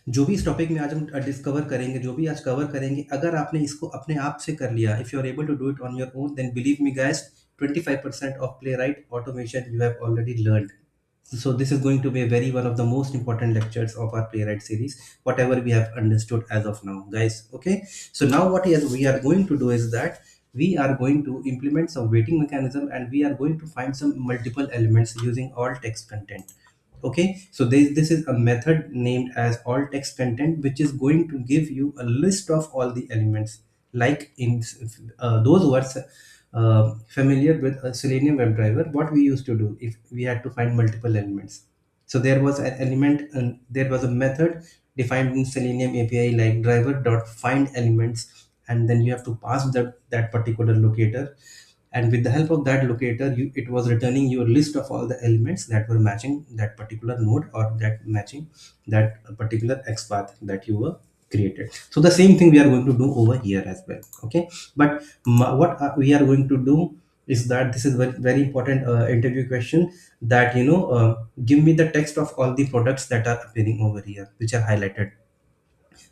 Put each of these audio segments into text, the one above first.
जो भी इस टॉपिक में आज हम डिस्कवर करेंगे, जो भी आज कवर करेंगे, अगर आपने इसको अपने आप से कर लिया, if you are able to do it on your own, then believe me guys, 25% of playwright automation you have already learned. So this is going to be a very one of the most important lectures of our playwright series, whatever we have understood as of now, guys. Okay, so now what is we are going to do is that we are going to implement some weighting mechanism, and we are going to find some multiple elements using all text content. Okay, so this is a method named as all text content, which is going to give you a list of all the elements. Like in those who are familiar with a Selenium WebDriver, what we used to do if we had to find multiple elements. So there was an element, and there was a method defined in Selenium API like driver dot find elements, and then you have to pass that particular locator, and with the help of that locator, it was returning your list of all the elements that were matching that particular node, or that matching that particular XPath that you were created. So the same thing we are going to do over here as well. Okay, but what we are going to do is that this is very, very important interview question, that give me the text of all the products that are appearing over here, which are highlighted.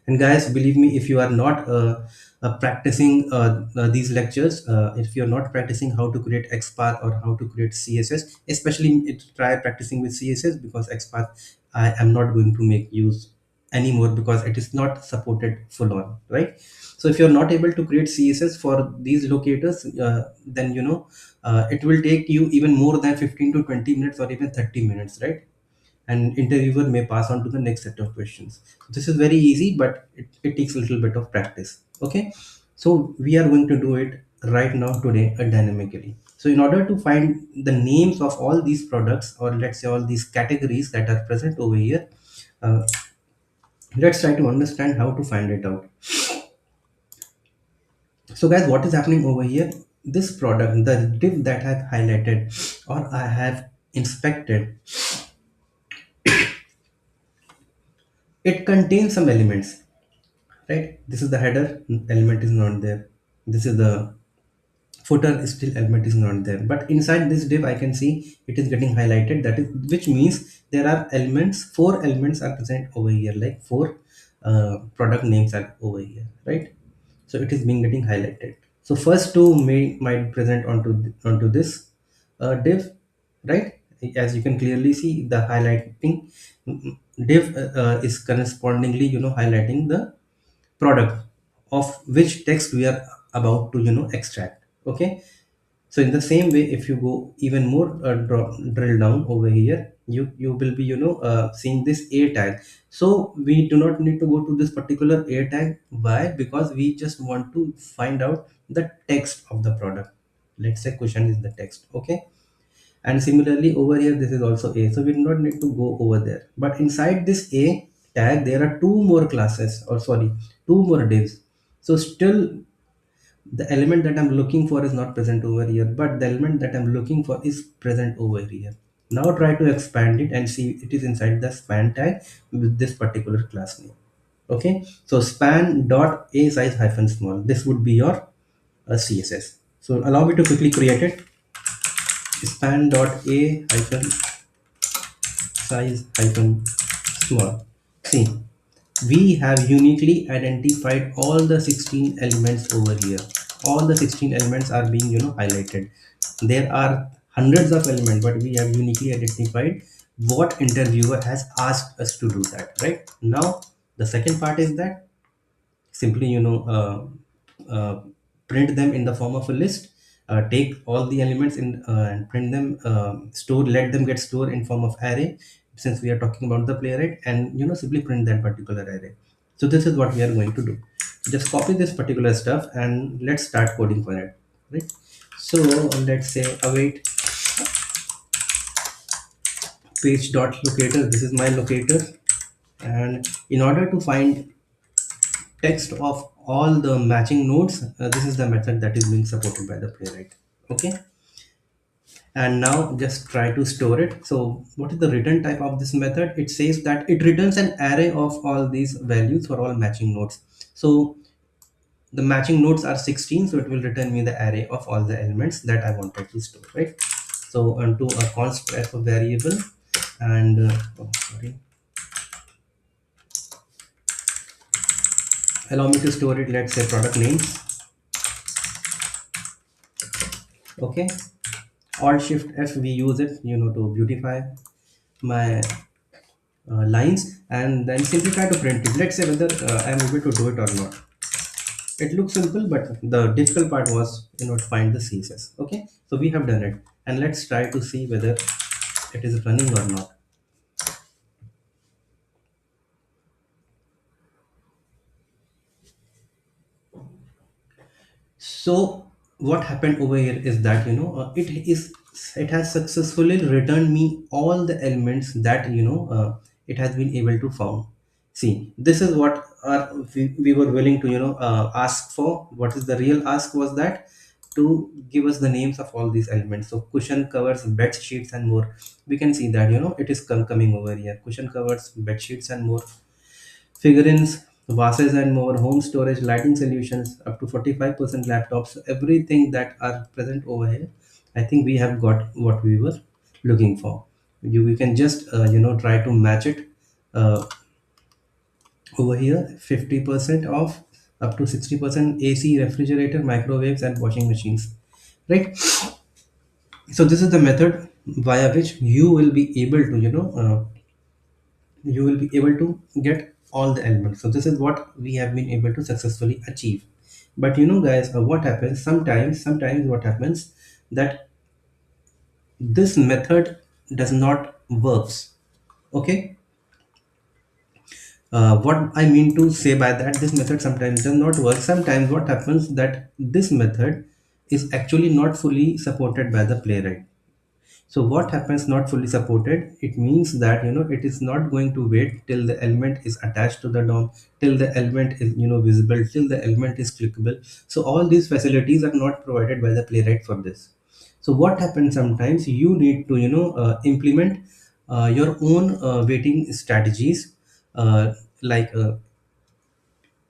And guys, believe me, if you are not practicing these lectures, if you're not practicing how to create XPath or how to create CSS, especially try practicing with CSS, because XPath I am not going to make use anymore, because it is not supported full on, right? So if you're not able to create CSS for these locators, then it will take you even more than 15 to 20 minutes or even 30 minutes, right? And interviewer may pass on to the next set of questions. This is very easy, but it takes a little bit of practice. Okay, so we are going to do it right now today dynamically. So in order to find the names of all these products, or let's say all these categories that are present over here, uh, let's try to understand how to find it out. So guys, what is happening over here? This product, the div that I have highlighted or I have inspected, it contains some elements, right? This is the header, element is not there. This is the footer, still element is not there. But inside this div I can see it is getting highlighted, that is, which means there are elements, four elements are present over here, like four product names are over here, right? So it is being getting highlighted. So first two might present onto this div, right? As you can clearly see, the highlighting div is correspondingly highlighting the product of which text we are about to extract. Okay, so in the same way, if you go even more drill down over here, you will be seeing this a tag. So we do not need to go to this particular a tag. Why? Because we just want to find out the text of the product. Let's say question is the text. Okay, and similarly over here this is also a, so we do not need to go over there. But inside this a tag there are two more classes, or sorry, two more divs. So still the element that I'm looking for is not present over here, but the element that I'm looking for is present over here. Now try to expand it and see it is inside the span tag with this particular class name. Okay, so span dot a size hyphen small, this would be your CSS. So allow me to quickly create it. Span dot a hyphen size hyphen small. See, we have uniquely identified all the 16 elements over here. All the 16 elements are being highlighted. There are hundreds of elements, but we have uniquely identified what interviewer has asked us to do that. Right now, the second part is that simply print them in the form of a list. Take all the elements in and print them, store, let them get stored in form of array, since we are talking about the playwright, and simply print that particular array. So this is what we are going to do. Just copy this particular stuff and let's start coding for it, right? So let's say await page dot locator. This is my locator, and in order to find text of all the matching nodes, this is the method that is being supported by the playwright. Okay, and now just try to store it. So what is the return type of this method? It says that it returns an array of all these values for all matching nodes. So the matching nodes are 16, so it will return me the array of all the elements that I wanted to store, right? So onto a const f variable, and oh, sorry, Allow me to store it, let's say product names. Okay, Alt Shift F, we use it, to beautify my lines, and then simply try to print it. Let's say whether I'm able to do it or not. It looks simple, but the difficult part was, to find the CSS. Okay, so we have done it, and let's try to see whether it is running or not. So what happened over here is that, it has successfully returned me all the elements that, it has been able to found. See, this is what we were willing to, ask for. What is the real ask was that to give us the names of all these elements. So cushion covers, bed sheets, and more. We can see that, it is coming over here. Cushion covers, bed sheets, and more. Figurines, vases, and more. Home storage, lighting solutions, up to 45% laptops. Everything that are present over here, I think we have got what we were looking for. We can just try to match it over here. 50% off, up to 60%. AC, refrigerator, microwaves, and washing machines, right? So this is the method via which you will be able to, get all the elements. So this is what we have been able to successfully achieve. But guys, what happens sometimes what happens that this method does not works. Okay, what I mean to say by that, this method sometimes does not work. Sometimes what happens that this method is actually not fully supported by the Playwright. So what happens not fully supported? It means that, it is not going to wait till the element is attached to the DOM, till the element is, visible, till the element is clickable. So all these facilities are not provided by the Playwright for this. So what happens sometimes, you need to, implement your own waiting strategies, uh, like uh,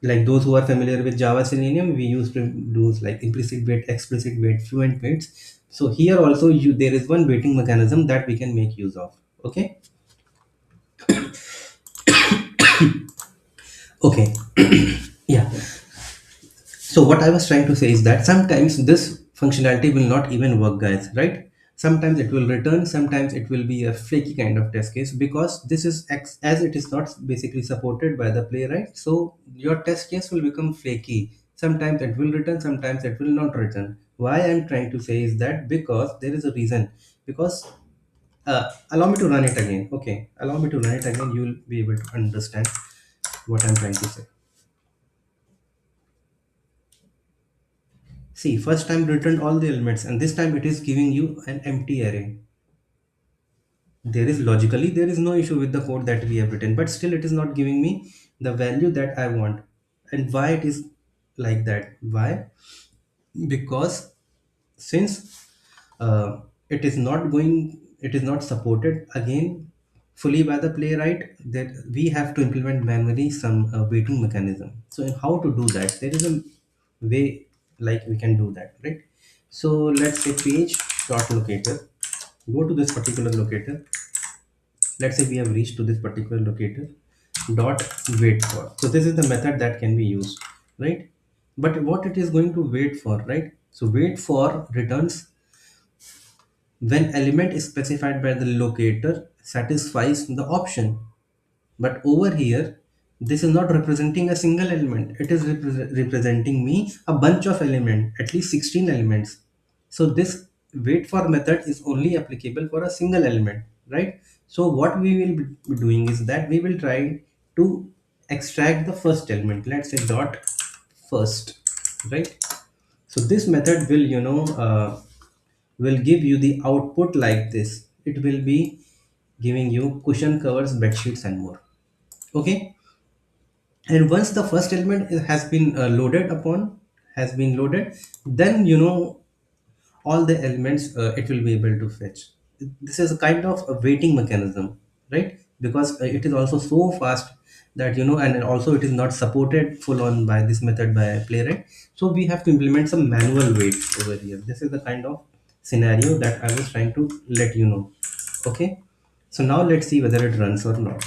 like those who are familiar with Java Selenium, we used to do like implicit wait, explicit wait, fluent waits. So here also there is one waiting mechanism that we can make use of. Okay. Okay. Yeah. So what I was trying to say is that sometimes this functionality will not even work, guys, right? Sometimes it will return, sometimes it will be a flaky kind of test case, because this is as it is not basically supported by the Playwright. So your test case will become flaky. Sometimes it will return, sometimes it will not return. Why I'm trying to say is that because there is a reason. Because allow me to run it again. Okay, allow me to run it again. You will be able to understand what I'm trying to say. See, first time returned all the elements, and this time it is giving you an empty array. There is no issue with the code that we have written, but still it is not giving me the value that I want. And why it is like that? Why? Because since it is not supported again fully by the Playwright, that we have to implement manually some waiting mechanism. So in how to do that, there is a way like we can do that, right? So let's say page dot locator, go to this particular locator. Let's say we have reached to this particular locator, dot wait for. So this is the method that can be used, right? But what it is going to wait for, right? So wait for returns when element is specified by the locator satisfies the option. But over here, this is not representing a single element. It is representing me a bunch of element, at least 16 elements. So this wait for method is only applicable for a single element, right? So what we will be doing is that we will try to extract the first element. Let's say dot first, right? So this method will give you the output like this. It will be giving you cushion covers, bed sheets, and more. Okay, and once the first element has been has been loaded, then all the elements it will be able to fetch. This is a kind of a waiting mechanism, right? Because it is also so fast that and also it is not supported full on by this method by Playwright. So we have to implement some manual waits over here. This is the kind of scenario that I was trying to let you know. Okay, so now let's see whether it runs or not.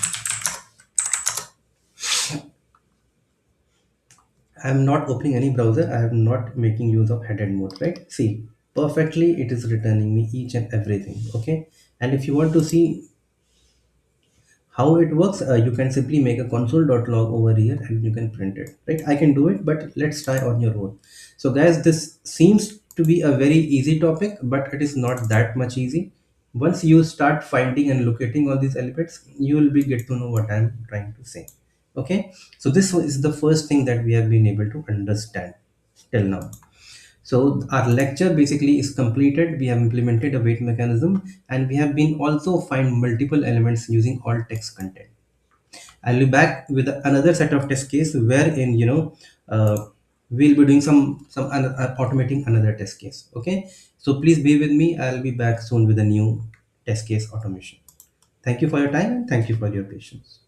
I'm not opening any browser. I am not making use of headed mode, right? See, perfectly it is returning me each and everything. Okay. And if you want to see how it works, you can simply make a console.log over here and you can print it, right? I can do it, but let's try on your own. So guys, this seems to be a very easy topic, but it is not that much easy. Once you start finding and locating all these elements, you will be get to know what I'm trying to say. Okay, so this is the first thing that we have been able to understand till now. So our lecture basically is completed. We have implemented a wait mechanism, and we have been also find multiple elements using all text content. I'll be back with another set of test case wherein we'll be doing automating another test case. Okay, so please be with me. I'll be back soon with a new test case automation. Thank you for your time and thank you for your patience.